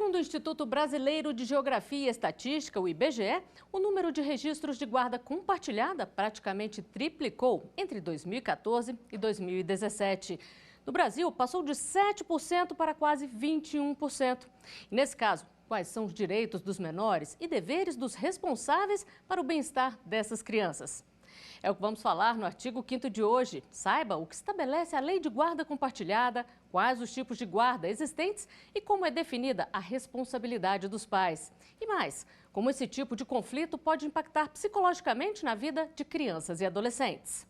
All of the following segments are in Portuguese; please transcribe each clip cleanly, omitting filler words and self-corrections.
Segundo o Instituto Brasileiro de Geografia e Estatística, o IBGE, o número de registros de guarda compartilhada praticamente triplicou entre 2014 e 2017. No Brasil, passou de 7% para quase 21%. E nesse caso, quais são os direitos dos menores e deveres dos responsáveis para o bem-estar dessas crianças? É o que vamos falar no artigo 5º de hoje. Saiba o que estabelece a Lei de Guarda Compartilhada, quais os tipos de guarda existentes e como é definida a responsabilidade dos pais. E mais, como esse tipo de conflito pode impactar psicologicamente na vida de crianças e adolescentes.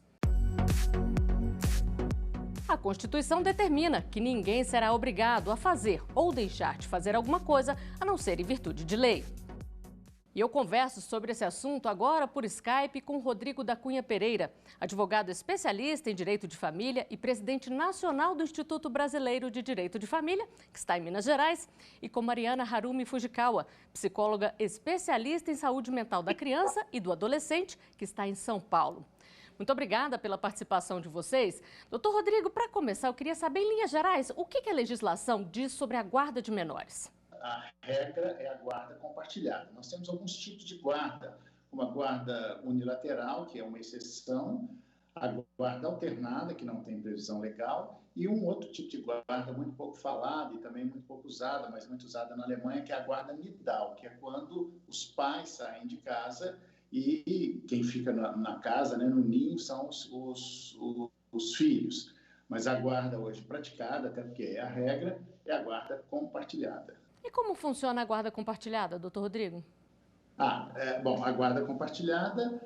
A Constituição determina que ninguém será obrigado a fazer ou deixar de fazer alguma coisa a não ser em virtude de lei. E eu converso sobre esse assunto agora por Skype com Rodrigo da Cunha Pereira, advogado especialista em direito de família e presidente nacional do Instituto Brasileiro de Direito de Família, que está em Minas Gerais, e com Mariana Harumi Fujikawa, psicóloga especialista em saúde mental da criança e do adolescente, que está em São Paulo. Muito obrigada pela participação de vocês. Doutor Rodrigo, para começar, eu queria saber, em linhas gerais, o que a legislação diz sobre a guarda de menores? A regra é a guarda compartilhada. Nós temos alguns tipos de guarda, uma guarda unilateral, que é uma exceção, a guarda alternada, que não tem previsão legal, e um outro tipo de guarda muito pouco falada e também muito pouco usada, mas muito usada na Alemanha, que é a guarda nidal, que é quando os pais saem de casa e quem fica na casa, né, no ninho, são os filhos. Mas a guarda hoje praticada, até porque é a regra, é a guarda compartilhada. E como funciona a guarda compartilhada, doutor Rodrigo? Bom, a guarda compartilhada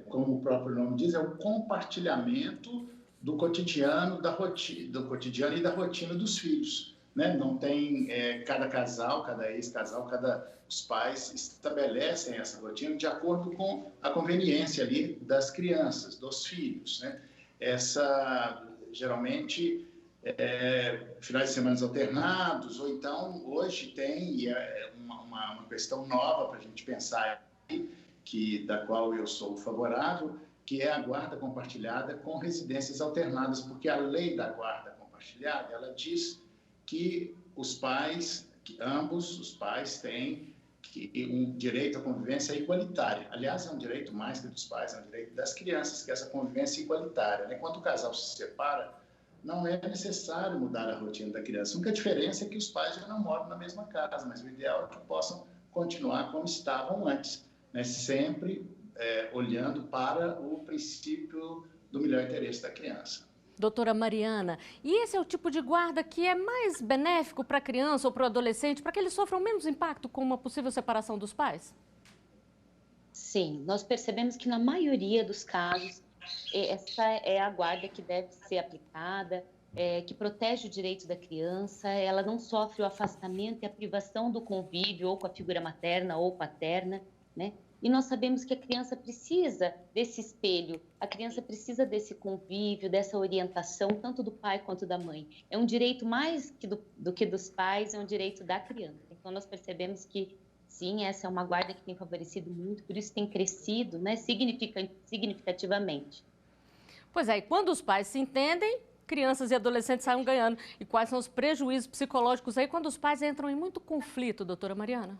como o próprio nome diz, é o compartilhamento do cotidiano, do cotidiano e da rotina dos filhos. Né? Não tem cada casal, cada ex-casal, os pais estabelecem essa rotina de acordo com a conveniência ali das crianças, dos filhos. Né? Geralmente, finais de semana alternados, ou então hoje tem uma questão nova para a gente pensar aí, da qual eu sou favorável, que é a guarda compartilhada com residências alternadas, porque a lei da guarda compartilhada, ela diz que ambos os pais têm um direito à convivência igualitária. Aliás, é um direito mais que dos pais, é um direito das crianças, que é essa convivência igualitária. Né? Quando o casal se separa, não é necessário mudar a rotina da criança. A única diferença é que os pais já não moram na mesma casa, mas o ideal é que possam continuar como estavam antes, né? Sempre olhando para o princípio do melhor interesse da criança. Doutora Mariana, e esse é o tipo de guarda que é mais benéfico para a criança ou para o adolescente, para que eles sofram menos impacto com uma possível separação dos pais? Sim, nós percebemos que na maioria dos casos, essa é a guarda que deve ser aplicada, que protege o direito da criança, ela não sofre o afastamento e a privação do convívio ou com a figura materna ou paterna, né? E nós sabemos que a criança precisa desse espelho, a criança precisa desse convívio, dessa orientação, tanto do pai quanto da mãe. É um direito mais do que dos pais, é um direito da criança. Então, nós percebemos que, sim, essa é uma guarda que tem favorecido muito, por isso tem crescido, né, significativamente. Pois é, e quando os pais se entendem, crianças e adolescentes saem ganhando. E quais são os prejuízos psicológicos aí quando os pais entram em muito conflito, doutora Mariana?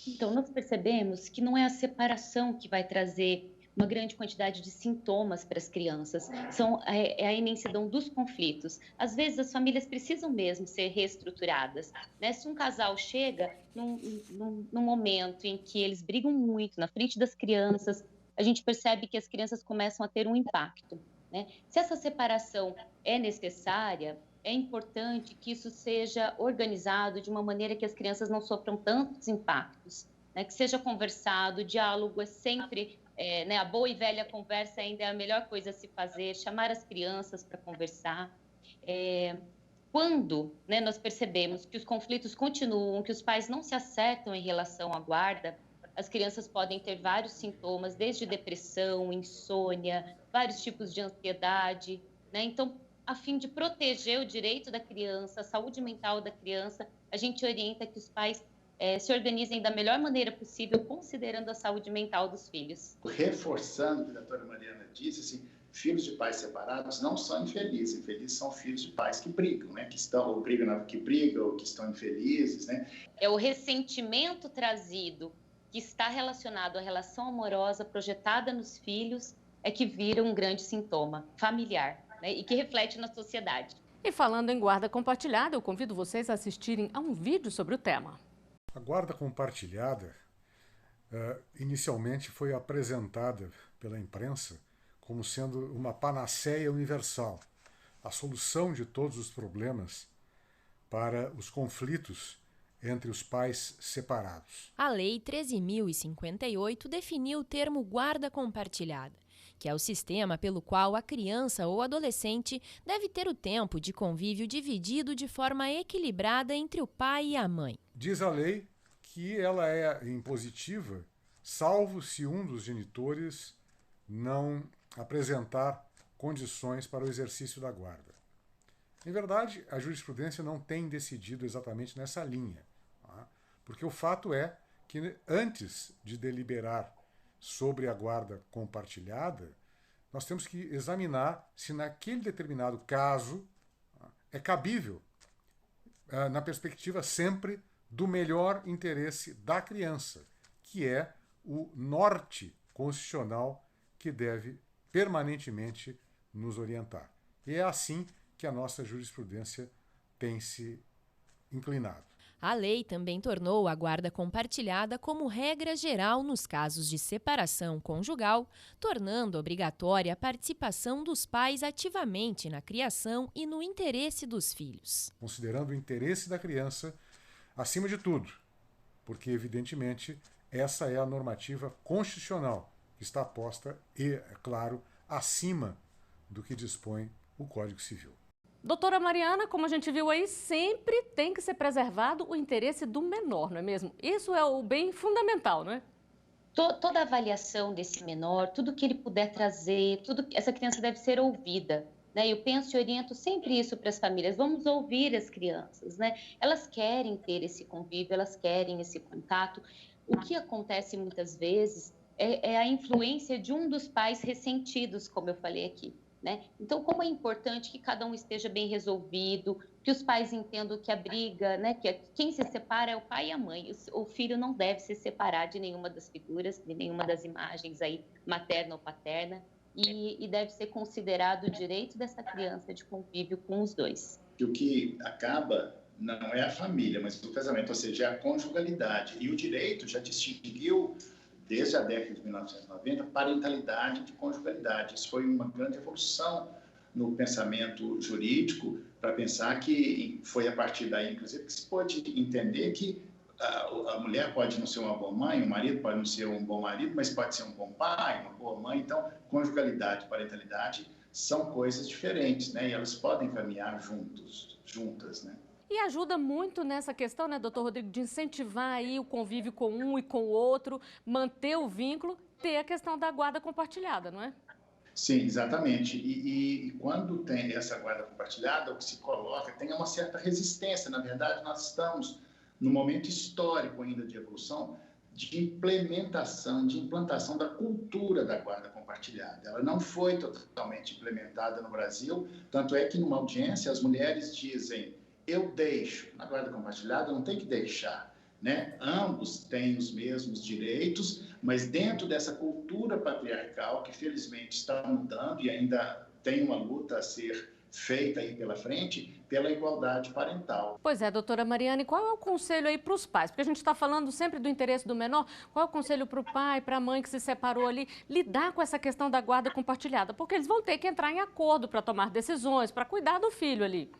Então, nós percebemos que não é a separação que vai trazer uma grande quantidade de sintomas para as crianças, é a imensidão dos conflitos. Às vezes, as famílias precisam mesmo ser reestruturadas. Né? Se um casal chega num momento em que eles brigam muito na frente das crianças, a gente percebe que as crianças começam a ter um impacto. Né? Se essa separação é necessária, é importante que isso seja organizado de uma maneira que as crianças não sofram tantos impactos, né? Que seja conversado, o diálogo é sempre, né? A boa e velha conversa ainda é a melhor coisa a se fazer, chamar as crianças para conversar. Quando, né, nós percebemos que os conflitos continuam, que os pais não se acertam em relação à guarda, as crianças podem ter vários sintomas, desde depressão, insônia, vários tipos de ansiedade, né? Então, a fim de proteger o direito da criança, a saúde mental da criança, a gente orienta que os pais se organizem da melhor maneira possível, considerando a saúde mental dos filhos. Reforçando o que a doutora Mariana disse, assim, filhos de pais separados não são infelizes. Infelizes são filhos de pais que brigam, né? Que estão, ou brigam, ou que estão infelizes, né? É o ressentimento trazido, que está relacionado à relação amorosa projetada nos filhos, é que vira um grande sintoma familiar, né? E que reflete na sociedade. E falando em guarda compartilhada, eu convido vocês a assistirem a um vídeo sobre o tema. A guarda compartilhada inicialmente foi apresentada pela imprensa como sendo uma panaceia universal, a solução de todos os problemas para os conflitos entre os pais separados. A Lei 13.058 definiu o termo guarda compartilhada, que é o sistema pelo qual a criança ou adolescente deve ter o tempo de convívio dividido de forma equilibrada entre o pai e a mãe. Diz a lei que ela é impositiva, salvo se um dos genitores não apresentar condições para o exercício da guarda. Em verdade, a jurisprudência não tem decidido exatamente nessa linha, tá? Porque o fato é que antes de deliberar sobre a guarda compartilhada, nós temos que examinar se naquele determinado caso é cabível, na perspectiva sempre do melhor interesse da criança, que é o norte constitucional que deve permanentemente nos orientar. E é assim que a nossa jurisprudência tem se inclinado. A lei também tornou a guarda compartilhada como regra geral nos casos de separação conjugal, tornando obrigatória a participação dos pais ativamente na criação e no interesse dos filhos. Considerando o interesse da criança acima de tudo, porque, evidentemente, essa é a normativa constitucional que está posta e, é claro, acima do que dispõe o Código Civil. Doutora Mariana, como a gente viu aí, sempre tem que ser preservado o interesse do menor, não é mesmo? Isso é o bem fundamental, não é? Toda a avaliação desse menor, tudo que ele puder trazer, essa criança deve ser ouvida, né? Eu penso e oriento sempre isso para as famílias, vamos ouvir as crianças, né? Elas querem ter esse convívio, elas querem esse contato. O que acontece muitas vezes é a influência de um dos pais ressentidos, como eu falei aqui, né? Então, como é importante que cada um esteja bem resolvido, que os pais entendam que a briga, né, que quem se separa é o pai e a mãe. O filho não deve se separar de nenhuma das figuras, de nenhuma das imagens aí, materna ou paterna, e deve ser considerado o direito dessa criança de convívio com os dois. O que acaba não é a família, mas o casamento, ou seja, é a conjugalidade. E o direito já distinguiu, desde a década de 1990, parentalidade de conjugalidade. Isso foi uma grande evolução no pensamento jurídico, para pensar que foi a partir daí, inclusive, que se pôde entender que a mulher pode não ser uma boa mãe, o marido pode não ser um bom marido, mas pode ser um bom pai, uma boa mãe. Então, conjugalidade e parentalidade são coisas diferentes, né? E elas podem caminhar juntas, né? E ajuda muito nessa questão, né, doutor Rodrigo, de incentivar aí o convívio com um e com o outro, manter o vínculo, ter a questão da guarda compartilhada, não é? Sim, exatamente. E quando tem essa guarda compartilhada, o que se coloca tem uma certa resistência. Na verdade, nós estamos num momento histórico ainda de evolução, de implementação, de implantação da cultura da guarda compartilhada. Ela não foi totalmente implementada no Brasil, tanto é que numa audiência as mulheres dizem: eu deixo. Na guarda compartilhada não tem que deixar, né? Ambos têm os mesmos direitos, mas dentro dessa cultura patriarcal que felizmente está mudando e ainda tem uma luta a ser feita aí pela frente, pela igualdade parental. Pois é, doutora Mariana, e qual é o conselho aí para os pais? Porque a gente está falando sempre do interesse do menor, qual é o conselho para o pai, para a mãe que se separou ali, lidar com essa questão da guarda compartilhada? Porque eles vão ter que entrar em acordo para tomar decisões, para cuidar do filho ali.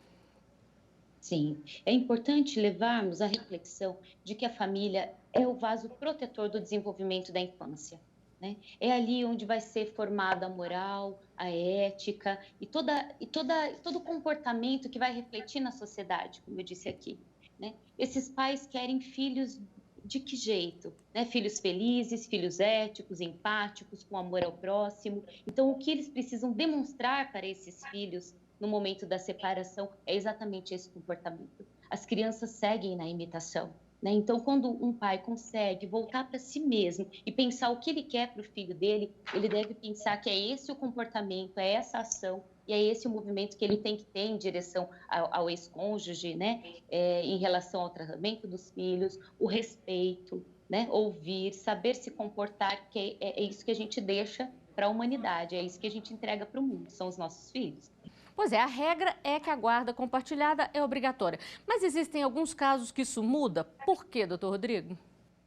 Sim, é importante levarmos a reflexão de que a família é o vaso protetor do desenvolvimento da infância, né? É ali onde vai ser formada a moral, a ética e todo o comportamento que vai refletir na sociedade, como eu disse aqui, né? Esses pais querem filhos de que jeito? Né? Filhos felizes, filhos éticos, empáticos, com amor ao próximo. Então, o que eles precisam demonstrar para esses filhos no momento da separação é exatamente esse comportamento. As crianças seguem na imitação, né? Então, quando um pai consegue voltar para si mesmo e pensar o que ele quer para o filho dele, ele deve pensar que é esse o comportamento, é essa ação e é esse o movimento que ele tem que ter em direção ao ex-cônjuge, né? Em relação ao tratamento dos filhos, o respeito, né? Ouvir, saber se comportar, que é isso que a gente deixa para a humanidade, é isso que a gente entrega para o mundo, são os nossos filhos. Pois é, a regra é que a guarda compartilhada é obrigatória. Mas existem alguns casos que isso muda. Por quê, doutor Rodrigo?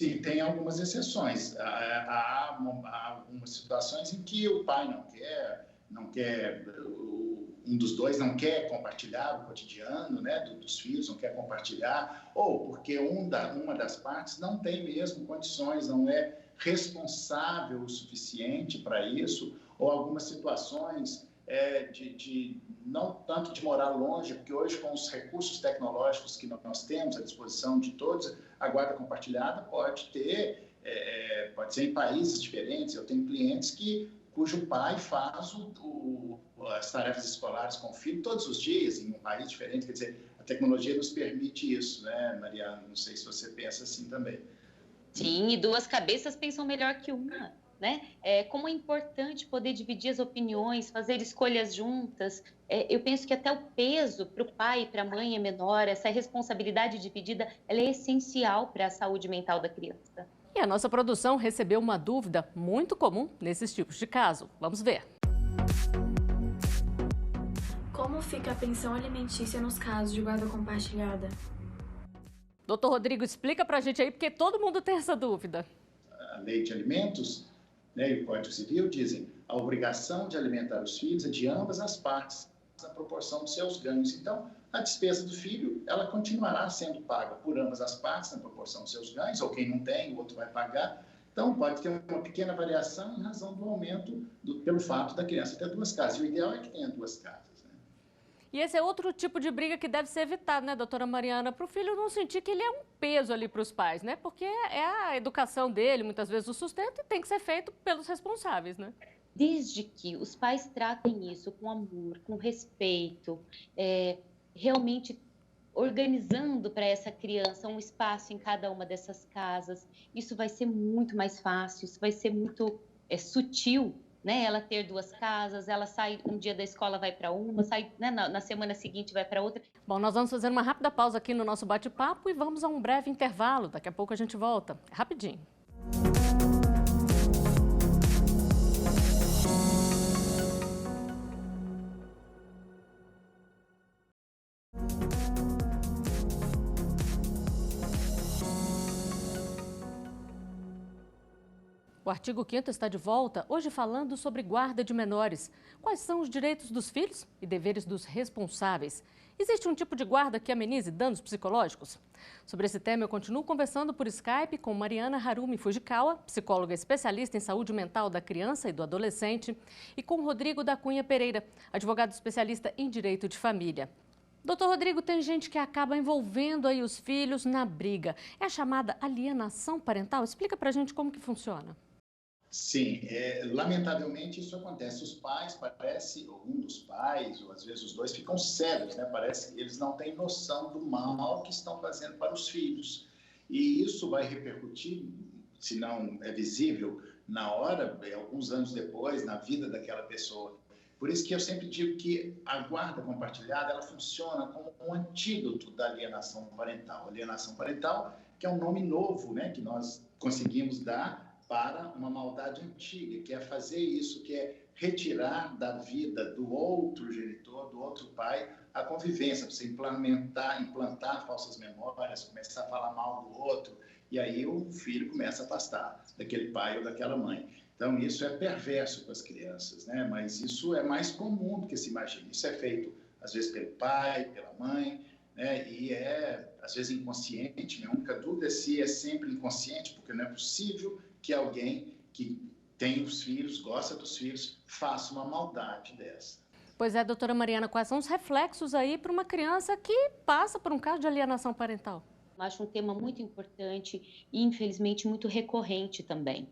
Sim, tem algumas exceções. Há algumas situações em que o pai não quer, um dos dois não quer compartilhar o cotidiano, né, dos filhos, não quer compartilhar, ou porque uma das partes não tem mesmo condições, não é responsável o suficiente para isso, ou algumas situações não tanto de morar longe, porque hoje com os recursos tecnológicos que nós temos à disposição de todos, a guarda compartilhada pode ser em países diferentes. Eu tenho clientes cujo pai faz as tarefas escolares com o filho todos os dias, em um país diferente. Quer dizer, a tecnologia nos permite isso, né, Mariana? Não sei se você pensa assim também. Sim, e duas cabeças pensam melhor que uma, né? Como é importante poder dividir as opiniões, fazer escolhas juntas. Eu penso que até o peso para o pai e para a mãe é menor, essa responsabilidade dividida, ela é essencial para a saúde mental da criança. E a nossa produção recebeu uma dúvida muito comum nesses tipos de caso. Vamos ver. Como fica a pensão alimentícia nos casos de guarda compartilhada? Doutor Rodrigo, explica pra gente aí, porque todo mundo tem essa dúvida. A lei de alimentos, né, e o Código Civil dizem a obrigação de alimentar os filhos é de ambas as partes, na proporção dos seus ganhos. Então, a despesa do filho, ela continuará sendo paga por ambas as partes, na proporção dos seus ganhos, ou quem não tem, o outro vai pagar. Então, pode ter uma pequena variação em razão do aumento, pelo fato da criança ter duas casas. E o ideal é que tenha duas casas. E esse é outro tipo de briga que deve ser evitado, né, doutora Mariana? Para o filho não sentir que ele é um peso ali para os pais, né? Porque é a educação dele, muitas vezes o sustento, e tem que ser feito pelos responsáveis, né? Desde que os pais tratem isso com amor, com respeito, realmente organizando para essa criança um espaço em cada uma dessas casas, isso vai ser muito mais fácil, isso vai ser muito sutil, né? Ela ter duas casas, ela sai um dia da escola, vai para uma, sai, né, na semana seguinte vai para outra. Bom, nós vamos fazer uma rápida pausa aqui no nosso bate-papo e vamos a um breve intervalo. Daqui a pouco a gente volta. Rapidinho. O artigo 5º está de volta, hoje falando sobre guarda de menores. Quais são os direitos dos filhos e deveres dos responsáveis? Existe um tipo de guarda que amenize danos psicológicos? Sobre esse tema, eu continuo conversando por Skype com Mariana Harumi Fujikawa, psicóloga especialista em saúde mental da criança e do adolescente, e com Rodrigo da Cunha Pereira, advogado especialista em direito de família. Doutor Rodrigo, tem gente que acaba envolvendo aí os filhos na briga. É a chamada alienação parental? Explica pra gente como que funciona. Sim, lamentavelmente isso acontece. Os pais, ou um dos pais, ou às vezes os dois, ficam cegos, né? Parece que eles não têm noção do mal que estão fazendo para os filhos. E isso vai repercutir, se não é visível, na hora, alguns anos depois, na vida daquela pessoa. Por isso que eu sempre digo que a guarda compartilhada, ela funciona como um antídoto da alienação parental. Alienação parental, que é um nome novo, né? Que nós conseguimos dar para uma maldade antiga, que é fazer isso, que é retirar da vida do outro genitor, do outro pai, a convivência, você implantar falsas memórias, começar a falar mal do outro, e aí o filho começa a afastar daquele pai ou daquela mãe. Então, isso é perverso para as crianças, né? Mas isso é mais comum do que se imagina. Isso é feito, às vezes, pelo pai, pela mãe, né? E às vezes, inconsciente. Minha única dúvida é se é sempre inconsciente, porque não é possível que alguém que tem os filhos, gosta dos filhos, faça uma maldade dessa. Pois é, doutora Mariana, quais são os reflexos aí para uma criança que passa por um caso de alienação parental? Eu acho um tema muito importante e, infelizmente, muito recorrente também.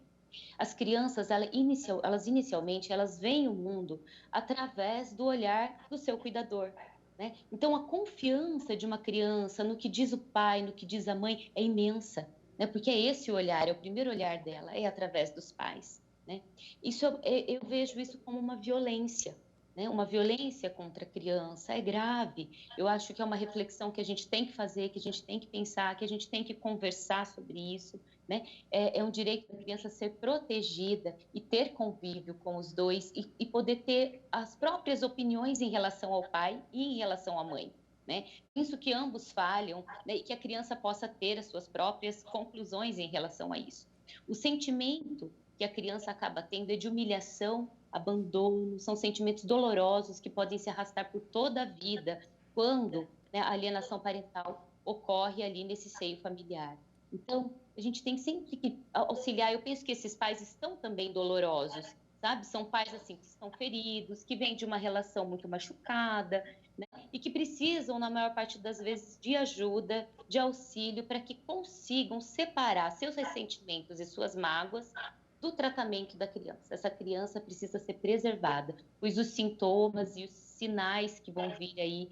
As crianças, elas inicialmente veem o mundo através do olhar do seu cuidador, né? Então, a confiança de uma criança no que diz o pai, no que diz a mãe, é imensa, né? Porque é esse o olhar, é o primeiro olhar dela, é através dos pais, né? Eu vejo isso como uma violência, né? Uma violência contra a criança é grave. Eu acho que é uma reflexão que a gente tem que fazer, que a gente tem que pensar, que a gente tem que conversar sobre isso, né? É um direito da criança ser protegida e ter convívio com os dois e poder ter as próprias opiniões em relação ao pai e em relação à mãe, né? Penso que ambos falham, né? E que a criança possa ter as suas próprias conclusões em relação a isso. O sentimento que a criança acaba tendo é de humilhação, abandono, são sentimentos dolorosos que podem se arrastar por toda a vida quando, né, a alienação parental ocorre ali nesse seio familiar. Então, a gente tem sempre que auxiliar. Eu penso que esses pais estão também dolorosos, sabe? São pais assim que estão feridos, que vêm de uma relação muito machucada, né? E que precisam, na maior parte das vezes, de ajuda, de auxílio, para que consigam separar seus ressentimentos e suas mágoas do tratamento da criança. Essa criança precisa ser preservada, pois os sintomas e os sinais que vão vir aí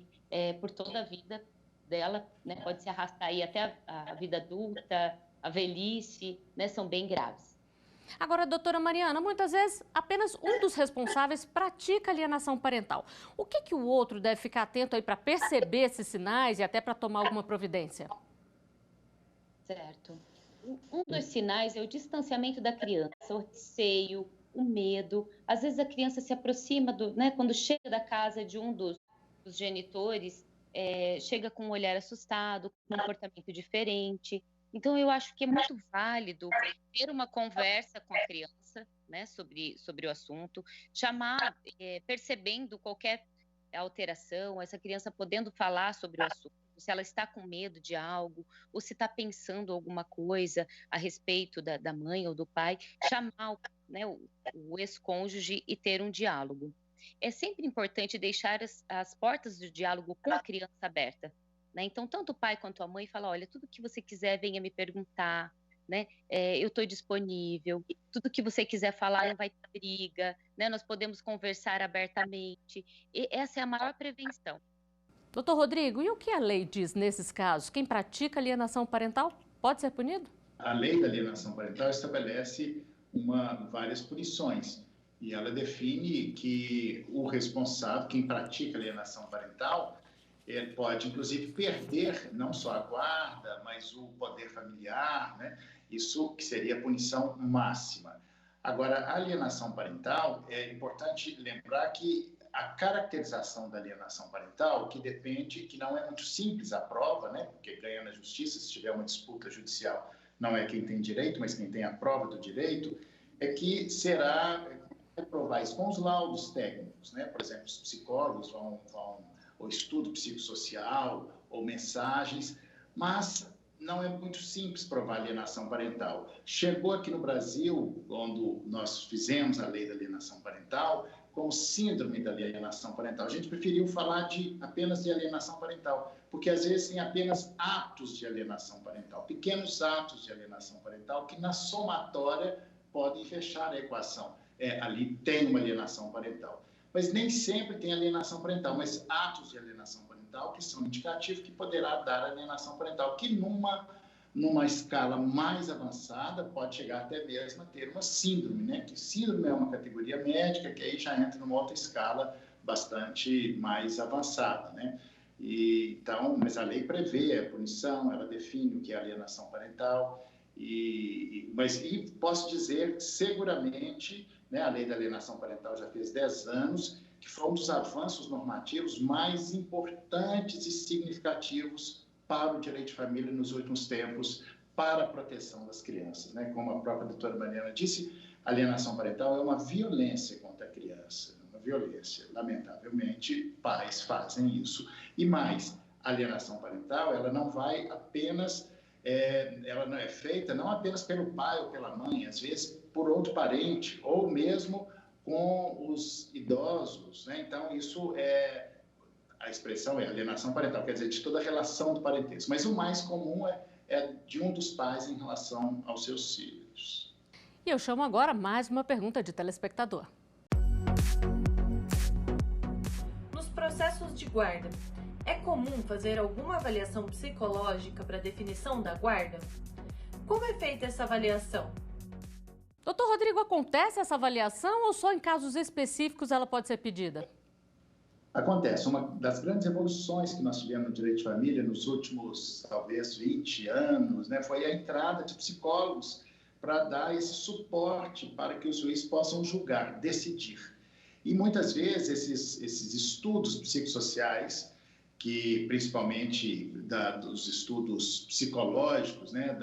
por toda a vida dela, né, pode se arrastar aí até a vida adulta, a velhice, né, são bem graves. Agora, doutora Mariana, muitas vezes apenas um dos responsáveis pratica alienação parental. O que o outro deve ficar atento aí para perceber esses sinais e até para tomar alguma providência? Certo. Um dos sinais é o distanciamento da criança, o receio, o medo. Às vezes a criança se aproxima, né, quando chega da casa de um dos genitores, chega com um olhar assustado, com um comportamento diferente. Então, eu acho que é muito válido ter uma conversa com a criança, né, sobre o assunto, chamar, percebendo qualquer alteração, essa criança podendo falar sobre o assunto, se ela está com medo de algo, ou se está pensando alguma coisa a respeito da mãe ou do pai, chamar, né, o ex-cônjuge e ter um diálogo. É sempre importante deixar as portas do diálogo com a criança aberta, né? Então, tanto o pai quanto a mãe falam, olha, tudo que você quiser, venha me perguntar, né? Eu estou disponível, tudo que você quiser falar, não vai ter briga, né? Nós podemos conversar abertamente. E essa é a maior prevenção. Doutor Rodrigo, e o que a lei diz nesses casos? Quem pratica alienação parental pode ser punido? A lei da alienação parental estabelece várias punições. E ela define que o responsável, quem pratica alienação parental, ele pode, inclusive, perder não só a guarda, mas o poder familiar, né? Isso que seria a punição máxima. Agora, a alienação parental, é importante lembrar que a caracterização da alienação parental, que depende, que não é muito simples a prova, né? Porque ganha na justiça, se tiver uma disputa judicial, não é quem tem direito, mas quem tem a prova do direito, é que será provar isso com os laudos técnicos, né? Por exemplo, os psicólogos vão ou estudo psicossocial ou mensagens, mas não é muito simples provar alienação parental. Chegou aqui no Brasil, quando nós fizemos a lei da alienação parental, com o síndrome da alienação parental. A gente preferiu falar apenas de alienação parental, porque às vezes tem apenas atos de alienação parental, pequenos atos de alienação parental que na somatória podem fechar a equação. Ali tem uma alienação parental. Mas nem sempre tem alienação parental, mas atos de alienação parental que são indicativos que poderá dar alienação parental, que numa escala mais avançada pode chegar até mesmo a ter uma síndrome, né? Que síndrome é uma categoria médica que aí já entra numa outra escala bastante mais avançada, né? Então, mas a lei prevê a punição, ela define o que é alienação parental, mas posso dizer seguramente, né, a lei da alienação parental já fez 10 anos, que foi um dos avanços normativos mais importantes e significativos para o direito de família nos últimos tempos, para a proteção das crianças, né? Como a própria doutora Mariana disse, a alienação parental é uma violência contra a criança, uma violência. Lamentavelmente, pais fazem isso. E mais, a alienação parental, ela não vai apenas... ela não é feita não apenas pelo pai ou pela mãe, às vezes por outro parente, ou mesmo com os idosos, né? Então, isso a expressão é alienação parental, quer dizer, de toda a relação do parentesco. Mas o mais comum é de um dos pais em relação aos seus filhos. E eu chamo agora mais uma pergunta de telespectador. Nos processos de guarda, É comum fazer alguma avaliação psicológica para definição da guarda? Como é feita essa avaliação? Doutor Rodrigo, acontece essa avaliação ou só em casos específicos ela pode ser pedida? Acontece. Uma das grandes evoluções que nós tivemos no direito de família nos últimos, talvez, 20 anos, né, foi a entrada de psicólogos para dar esse suporte para que os juízes possam julgar, decidir. E muitas vezes esses estudos psicossociais, que principalmente dos estudos psicológicos, né,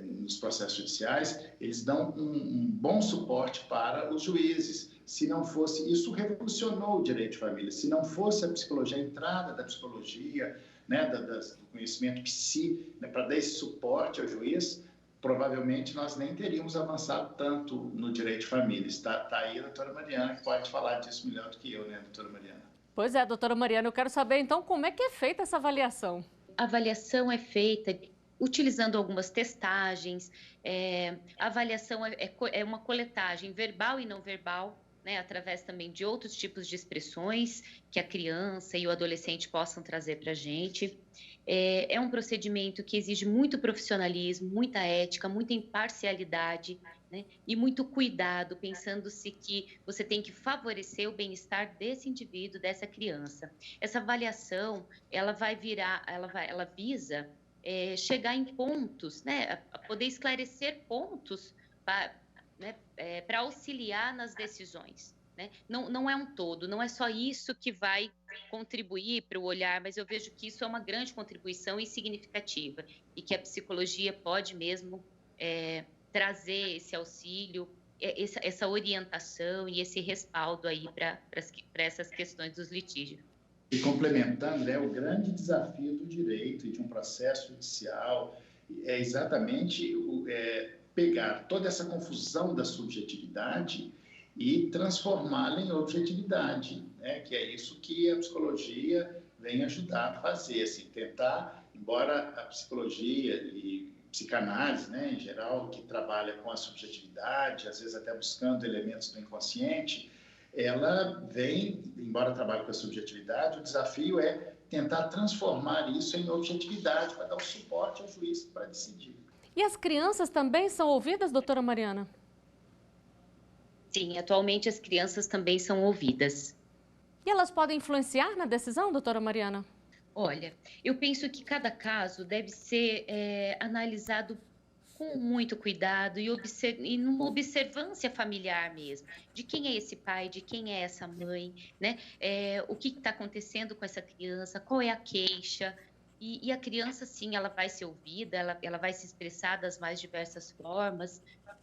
nos processos judiciais, eles dão um bom suporte para os juízes. Se não fosse, isso revolucionou o direito de família, se não fosse a psicologia, a entrada da psicologia, né, do conhecimento psi, né, para dar esse suporte ao juiz, provavelmente nós nem teríamos avançado tanto no direito de família. Está aí a doutora Mariana, que pode falar disso melhor do que eu, né, doutora Mariana? Pois é, doutora Mariana, eu quero saber então como é que é feita essa avaliação. A avaliação é feita utilizando algumas testagens, a avaliação é uma coletagem verbal e não verbal, né, através também de outros tipos de expressões que a criança e o adolescente possam trazer para a gente. É um procedimento que exige muito profissionalismo, muita ética, muita imparcialidade, né, e muito cuidado, pensando-se que você tem que favorecer o bem-estar desse indivíduo, dessa criança. Essa avaliação, ela visa chegar em pontos, né, a poder esclarecer pontos para auxiliar nas decisões, né? Não é um todo, não é só isso que vai contribuir para o olhar, mas eu vejo que isso é uma grande contribuição e significativa, e que a psicologia pode mesmo trazer esse auxílio, essa orientação e esse respaldo aí para essas questões dos litígios. E complementando, né, o grande desafio do direito e de um processo judicial é exatamente pegar toda essa confusão da subjetividade e transformá-la em objetividade, né? Que é isso que a psicologia vem ajudar a fazer, assim, tentar, embora a psicologia e psicanálise, né, em geral, que trabalha com a subjetividade, às vezes até buscando elementos do inconsciente, ela vem, embora trabalhe com a subjetividade, o desafio é tentar transformar isso em objetividade para dar o suporte ao juiz para decidir. E as crianças também são ouvidas, doutora Mariana? Sim, atualmente as crianças também são ouvidas. E elas podem influenciar na decisão, doutora Mariana? Olha, eu penso que cada caso deve ser analisado com muito cuidado e numa observância familiar mesmo, de quem é esse pai, de quem é essa mãe, né? O que está acontecendo com essa criança, qual é a queixa. E a criança, sim, ela vai ser ouvida, ela vai se expressar das mais diversas formas,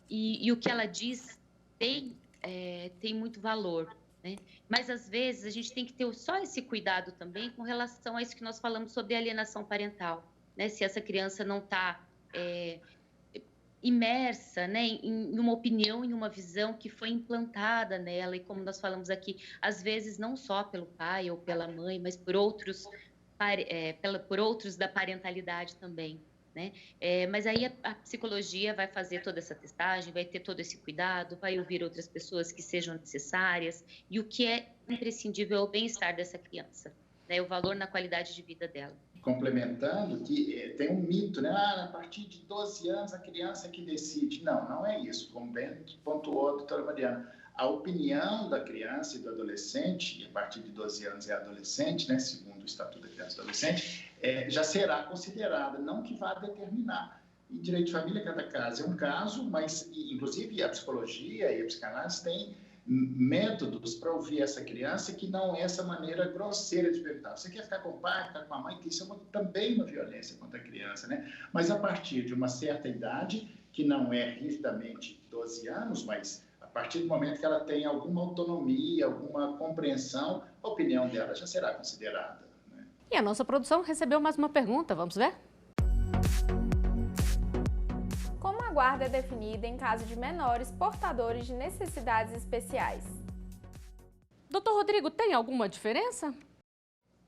e o que ela diz tem muito valor, né? Mas, às vezes, a gente tem que ter só esse cuidado também com relação a isso que nós falamos sobre alienação parental, né? Se essa criança não está imersa, né, em uma opinião, em uma visão que foi implantada nela, e como nós falamos aqui, às vezes não só pelo pai ou pela mãe, mas por outros da parentalidade também, né? Mas aí a psicologia vai fazer toda essa testagem, vai ter todo esse cuidado, vai ouvir outras pessoas que sejam necessárias, e o que é imprescindível é o bem-estar dessa criança, né? O valor na qualidade de vida dela. Complementando, que tem um mito, né? A partir de 12 anos a criança é que decide. Não é isso, como bem pontuou a doutora Mariana. A opinião da criança e do adolescente, e a partir de 12 anos é adolescente, né, segundo o Estatuto da Criança e do Adolescente, já será considerada, não que vá determinar. Em direito de família, cada caso é um caso, mas, inclusive, a psicologia e a psicanálise têm métodos para ouvir essa criança que não é essa maneira grosseira de perguntar. Você quer ficar com o pai, ficar com a mãe? Que isso é também uma violência contra a criança, né? Mas a partir de uma certa idade, que não é rigidamente 12 anos, mas a partir do momento que ela tem alguma autonomia, alguma compreensão, a opinião dela já será considerada, né? E a nossa produção recebeu mais uma pergunta, vamos ver? Como a guarda é definida em caso de menores portadores de necessidades especiais? Doutor Rodrigo, tem alguma diferença?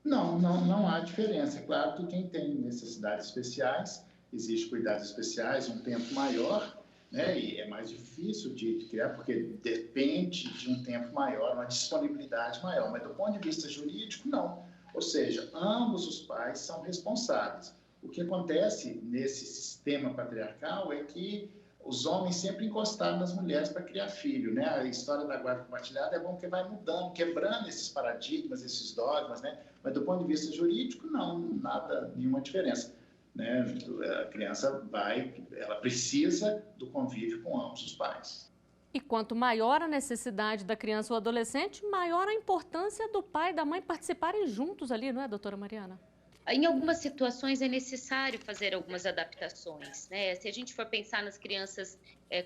Não há diferença. É claro que quem tem necessidades especiais, exige cuidados especiais, um tempo maior, né? E é mais difícil de criar, porque depende de um tempo maior, uma disponibilidade maior. Mas do ponto de vista jurídico, não. Ou seja, ambos os pais são responsáveis. O que acontece nesse sistema patriarcal é que os homens sempre encostaram nas mulheres para criar filho, né? A história da guarda compartilhada é bom porque vai mudando, quebrando esses paradigmas, esses dogmas, né? Mas do ponto de vista jurídico, não, nada, nenhuma diferença, né? A criança ela precisa do convívio com ambos os pais. E quanto maior a necessidade da criança ou adolescente, maior a importância do pai e da mãe participarem juntos ali, não é, doutora Mariana? Em algumas situações é necessário fazer algumas adaptações, né? Se a gente for pensar nas crianças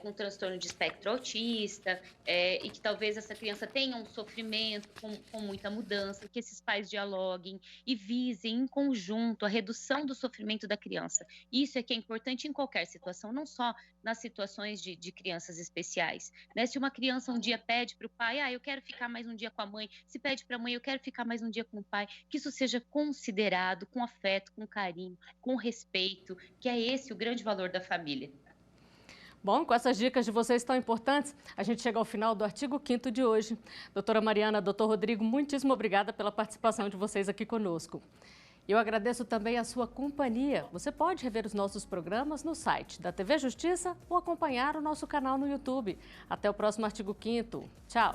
com transtorno de espectro autista e que talvez essa criança tenha um sofrimento com muita mudança, que esses pais dialoguem e visem em conjunto a redução do sofrimento da criança. Isso é que é importante em qualquer situação, não só nas situações de crianças especiais, né? Se uma criança um dia pede para o pai, eu quero ficar mais um dia com a mãe, se pede para a mãe, eu quero ficar mais um dia com o pai, que isso seja considerado com afeto, com carinho, com respeito, que é esse o grande valor da família. Bom, com essas dicas de vocês tão importantes, a gente chega ao final do artigo 5º de hoje. Doutora Mariana, doutor Rodrigo, muitíssimo obrigada pela participação de vocês aqui conosco. Eu agradeço também a sua companhia. Você pode rever os nossos programas no site da TV Justiça ou acompanhar o nosso canal no YouTube. Até o próximo artigo 5º. Tchau!